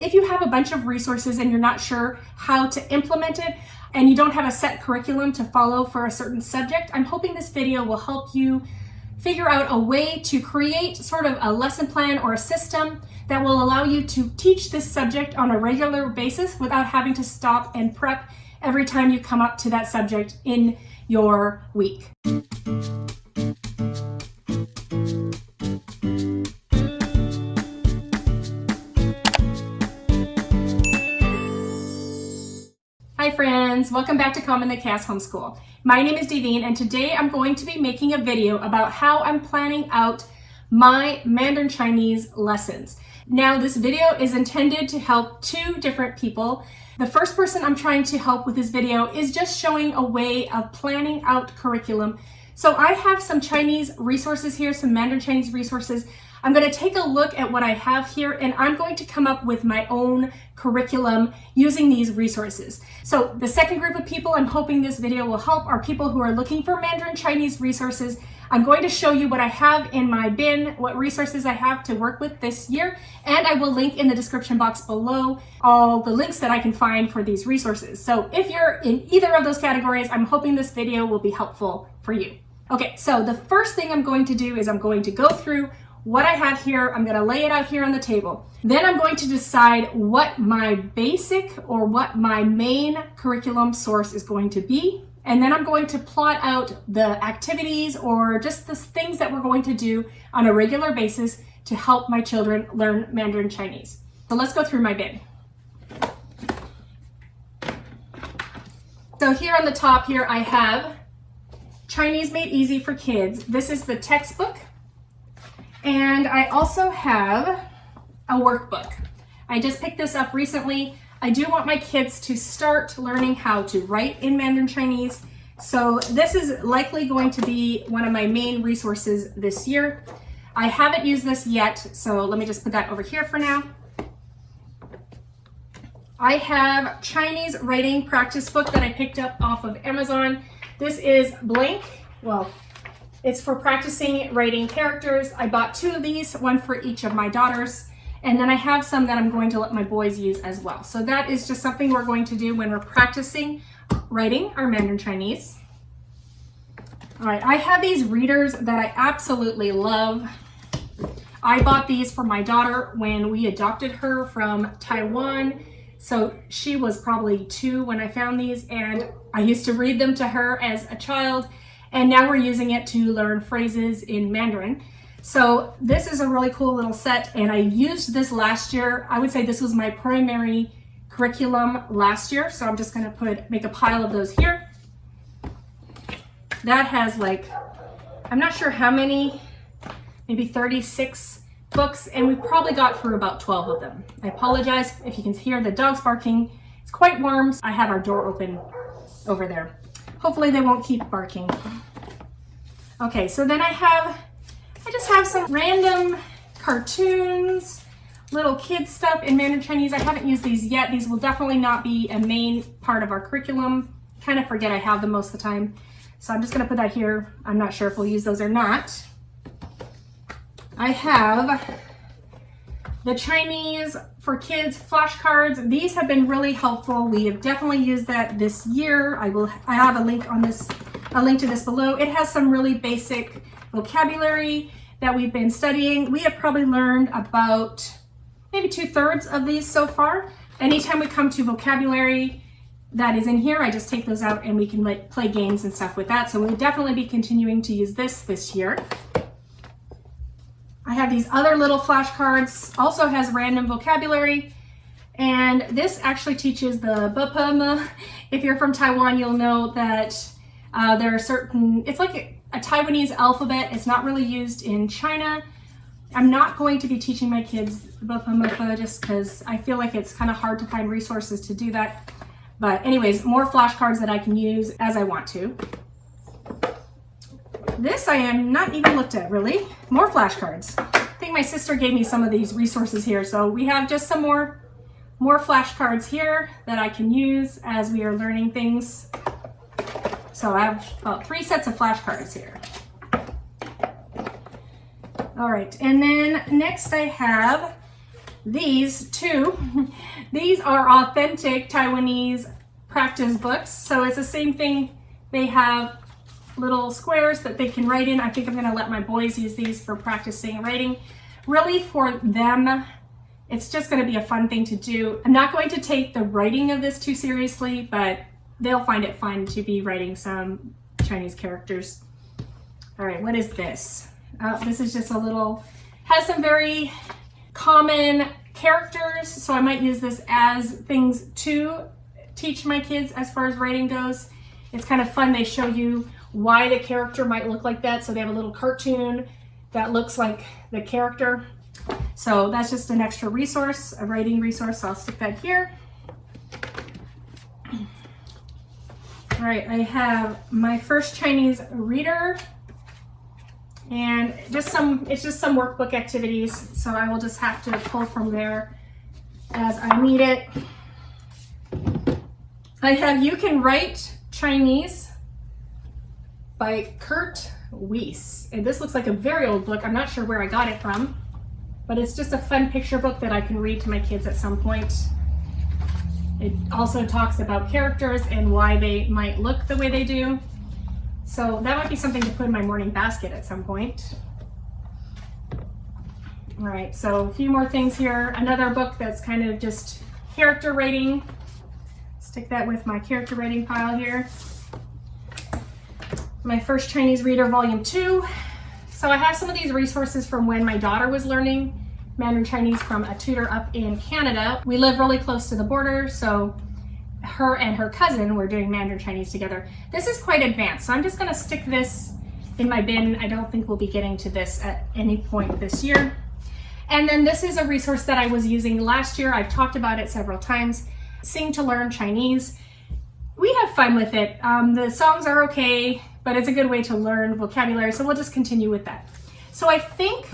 If you have a bunch of resources and you're not sure how to implement it, and you don't have a set curriculum to follow for a certain subject, I'm hoping this video will help you figure out a way to create sort of a lesson plan or a system that will allow you to teach this subject on a regular basis without having to stop and prep every time you come up to that subject in your week. Hi friends, welcome back to Common the Cast Homeschool. My name is Devine and today I'm going to be making a video about how I'm planning out my Mandarin Chinese lessons. Now this video is intended to help two different people. The first person I'm trying to help with this video is just showing a way of planning out curriculum. So I have some Chinese resources here, some Mandarin Chinese resources. I'm going to take a look at what I have here and I'm going to come up with my own curriculum using these resources. So the second group of people I'm hoping this video will help are people who are looking for Mandarin Chinese resources. I'm going to show you what I have in my bin, what resources I have to work with this year, and I will link in the description box below all the links that I can find for these resources. So if you're in either of those categories, I'm hoping this video will be helpful for you. Okay, so the first thing I'm going to do is I'm going to go through what I have here. I'm going to lay it out here on the table. Then I'm going to decide what my basic or what my main curriculum source is going to be. And then I'm going to plot out the activities or just the things that we're going to do on a regular basis to help my children learn Mandarin Chinese. So let's go through my bin. So here on the top here, I have Chinese Made Easy for Kids. This is the textbook. And I also have a workbook. I just picked this up recently. I do want my kids to start learning how to write in Mandarin Chinese. So this is likely going to be one of my main resources this year. I haven't used this yet, so let me just put that over here for now. I have Chinese writing practice book that I picked up off of Amazon. This is blank. Well, it's for practicing writing characters. I bought two of these, one for each of my daughters. And then I have some that I'm going to let my boys use as well. So that is just something we're going to do when we're practicing writing our Mandarin Chinese. All right, I have these readers that I absolutely love. I bought these for my daughter when we adopted her from Taiwan. So she was probably 2 when I found these, and I used to read them to her as a child. And now we're using it to learn phrases in Mandarin. So this is a really cool little set, and I used this last year. I would say this was my primary curriculum last year. So I'm just gonna make a pile of those here. That has I'm not sure how many, maybe 36 books, and we probably got through about 12 of them. I apologize if you can hear the dogs barking. It's quite warm. I have our door open over there. Hopefully they won't keep barking. Okay, so then I just have some random cartoons, little kid stuff in Mandarin Chinese. I haven't used these yet. These will definitely not be a main part of our curriculum. Kind of forget I have them most of the time. So I'm just gonna put that here. I'm not sure if we'll use those or not. I have the Chinese for Kids flashcards. These have been really helpful. We have definitely used that this year. I have a link to this below. It has some really basic vocabulary that we've been studying. We have probably learned about maybe 2/3 of these so far. Anytime we come to vocabulary that is in here, I just take those out and we can play games and stuff with that. So we'll definitely be continuing to use this year. I have these other little flashcards, also has random vocabulary, and this actually teaches the bpm. If you're from Taiwan, you'll know that there are certain, it's like a Taiwanese alphabet. It's not really used in China. I'm not going to be teaching my kids bpm just because I feel like it's kind of hard to find resources to do that. But anyways, more flashcards that I can use as I want to. This I am not even looked at, really. More flashcards. I think my sister gave me some of these resources here. So we have just some more flashcards here that I can use as we are learning things. So I have about 3 sets of flashcards here. All right, and then next I have these two. These are authentic Taiwanese practice books. So it's the same thing. They have little squares that they can write in. I think I'm going to let my boys use these for practicing writing. Really, for them, it's just going to be a fun thing to do. I'm not going to take the writing of this too seriously, but they'll find it fun to be writing some Chinese characters. All right, what is this? This is just a little, has some very common characters, so I might use this as things to teach my kids as far as writing goes. It's kind of fun. They show you why the character might look like that. So they have a little cartoon that looks like the character. So that's just an extra resource, a writing resource. So I'll stick that here. All right, I have my first Chinese reader, and it's just some workbook activities. So I will just have to pull from there as I need it. I have You Can Write Chinese by Kurt Weiss. And this looks like a very old book. I'm not sure where I got it from, but it's just a fun picture book that I can read to my kids at some point. It also talks about characters and why they might look the way they do. So that might be something to put in my morning basket at some point. All right, so a few more things here. Another book that's kind of just character rating. Stick that with my character rating pile here. My first Chinese reader, volume 2. So I have some of these resources from when my daughter was learning Mandarin Chinese from a tutor up in Canada. We live really close to the border, so her and her cousin were doing Mandarin Chinese together. This is quite advanced, so I'm just gonna stick this in my bin. I don't think we'll be getting to this at any point this year. And then this is a resource that I was using last year. I've talked about it several times. Sing to Learn Chinese. We have fun with it. The songs are okay, but it's a good way to learn vocabulary, so we'll just continue with that. So I think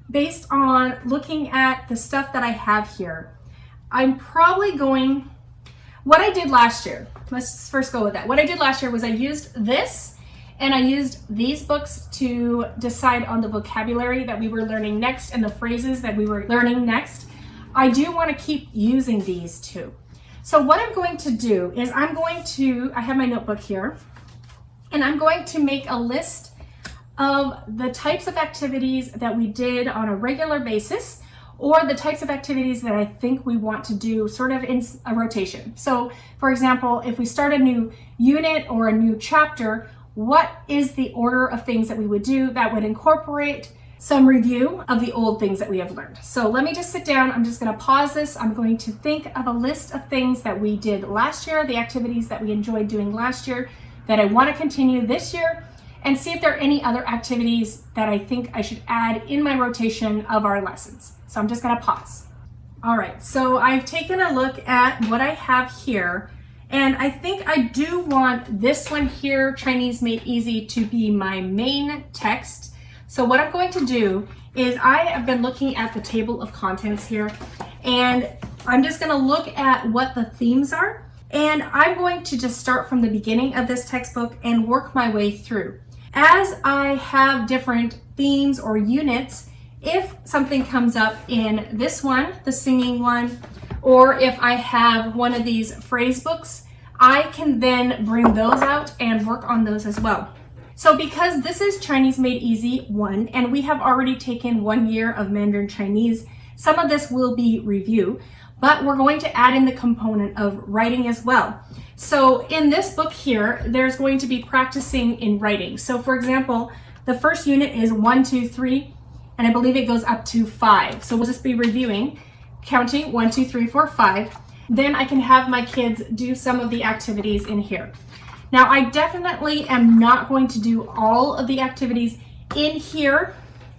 based on looking at the stuff that I have here, I'm probably going, what I did last year, let's first go with that. What I did last year was I used this and I used these books to decide on the vocabulary that we were learning next and the phrases that we were learning next. I do want to keep using these too. So what I'm going to do is I have my notebook here, and I'm going to make a list of the types of activities that we did on a regular basis, or the types of activities that I think we want to do sort of in a rotation. So for example, if we start a new unit or a new chapter, what is the order of things that we would do that would incorporate some review of the old things that we have learned. So let me just sit down. I'm just going to pause this. I'm going to think of a list of things that we did last year, the activities that we enjoyed doing last year that I want to continue this year, and see if there are any other activities that I think I should add in my rotation of our lessons. So I'm just going to pause. All right, so I've taken a look at what I have here, and I think I do want this one here, Chinese Made Easy, to be my main text. So what I'm going to do is I have been looking at the table of contents here, and I'm just going to look at what the themes are, and I'm going to just start from the beginning of this textbook and work my way through. As I have different themes or units, if something comes up in this one, the singing one, or if I have one of these phrase books, I can then bring those out and work on those as well. So because this is Chinese Made Easy 1, and we have already taken 1 year of Mandarin Chinese, some of this will be review, but we're going to add in the component of writing as well. So in this book here, there's going to be practicing in writing. So for example, the first unit is 1, 2, 3, and I believe it goes up to 5. So we'll just be reviewing, counting 1, 2, 3, 4, 5. Then I can have my kids do some of the activities in here. Now, I definitely am not going to do all of the activities in here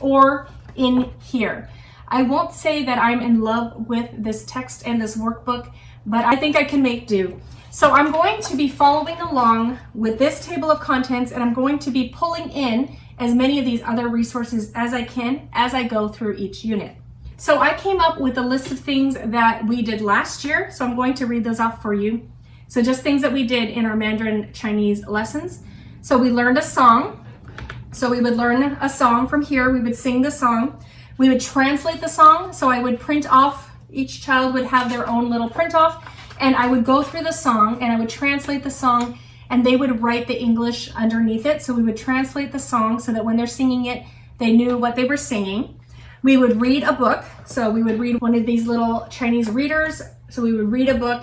or in here. I won't say that I'm in love with this text and this workbook, but I think I can make do. So I'm going to be following along with this table of contents, and I'm going to be pulling in as many of these other resources as I can as I go through each unit. So I came up with a list of things that we did last year, so I'm going to read those off for you. So just things that we did in our Mandarin Chinese lessons. So we learned a song. So we would learn a song from here. We would sing the song. We would translate the song. So I would print off, each child would have their own little print off, and I would go through the song and I would translate the song, and they would write the English underneath it. So we would translate the song so that when they're singing it, they knew what they were singing. We would read a book. So we would read one of these little Chinese readers. So we would read a book.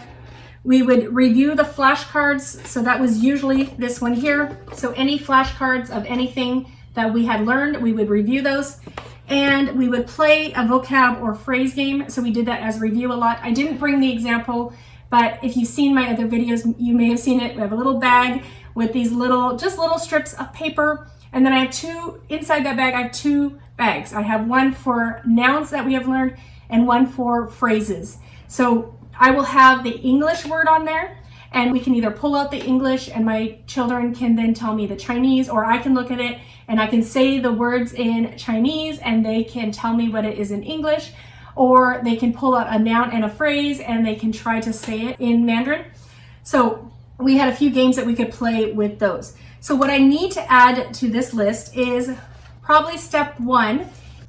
We would review the flashcards. So that was usually this one here. So any flashcards of anything that we had learned, we would review those. And we would play a vocab or phrase game. So we did that as review a lot. I didn't bring the example, but if you've seen my other videos, you may have seen it. We have a little bag with these just little strips of paper. And then I have inside that bag, I have two bags. I have one for nouns that we have learned and one for phrases. So I will have the English word on there, and we can either pull out the English and my children can then tell me the Chinese, or I can look at it and I can say the words in Chinese and they can tell me what it is in English, or they can pull out a noun and a phrase and they can try to say it in Mandarin. So we had a few games that we could play with those. So what I need to add to this list is probably step 1,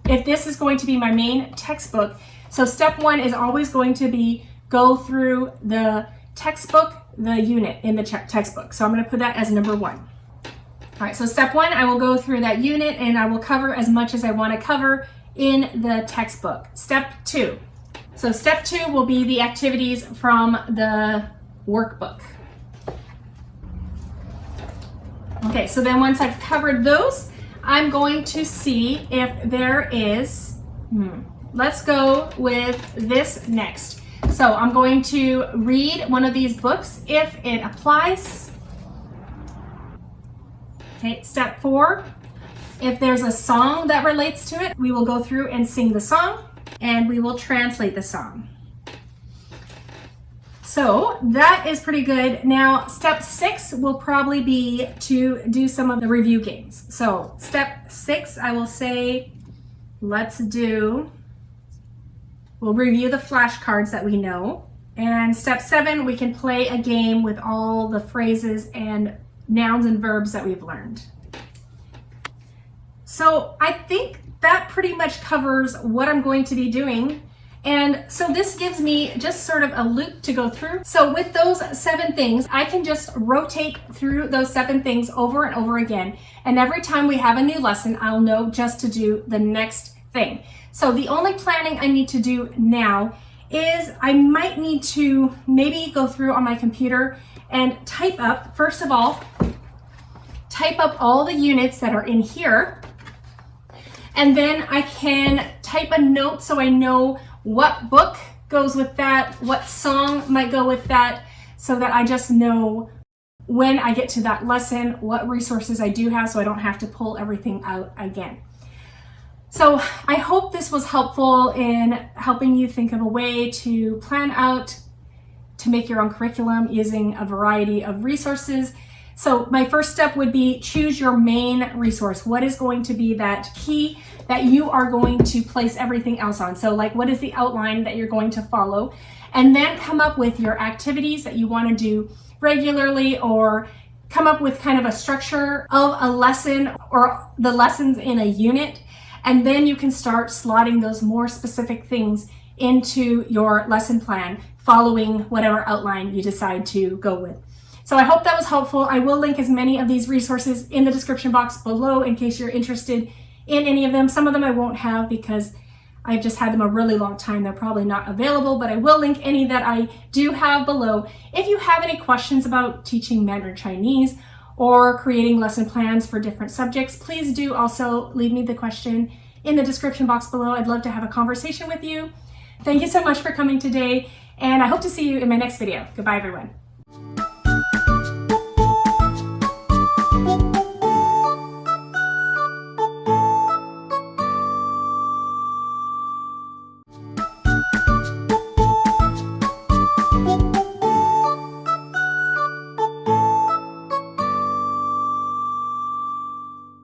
if this is going to be my main textbook. So step 1 is always going to be go through the textbook, the unit in the textbook. So I'm going to put that as number 1. All right, so step 1, I will go through that unit and I will cover as much as I want to cover in the textbook. Step 2. So step 2 will be the activities from the workbook. Okay, so then once I've covered those, I'm going to see if there is, let's go with this next. So I'm going to read one of these books if it applies. Okay, step 4, if there's a song that relates to it, we will go through and sing the song and we will translate the song. So that is pretty good. Now, step 6 will probably be to do some of the review games. So step 6, I will say, we'll review the flashcards that we know. And step 7, we can play a game with all the phrases and nouns and verbs that we've learned. So I think that pretty much covers what I'm going to be doing. And so this gives me just sort of a loop to go through. So with those 7 things, I can just rotate through those 7 things over and over again. And every time we have a new lesson, I'll know just to do the next thing. So the only planning I need to do now is I might need to maybe go through on my computer and type up, first of all, type up all the units that are in here. And then I can type a note so I know what book goes with that, what song might go with that, so that I just know when I get to that lesson, what resources I do have so I don't have to pull everything out again. So I hope this was helpful in helping you think of a way to plan out, to make your own curriculum using a variety of resources. So my first step would be choose your main resource. What is going to be that key that you are going to place everything else on? So like, what is the outline that you're going to follow? And then come up with your activities that you want to do regularly, or come up with kind of a structure of a lesson or the lessons in a unit. And then you can start slotting those more specific things into your lesson plan, following whatever outline you decide to go with. So I hope that was helpful. I will link as many of these resources in the description box below in case you're interested in any of them. Some of them I won't have because I've just had them a really long time. They're probably not available, but I will link any that I do have below. If you have any questions about teaching Mandarin Chinese or creating lesson plans for different subjects, please do also leave me the question in the description box below. I'd love to have a conversation with you. Thank you so much for coming today, and I hope to see you in my next video. Goodbye, everyone.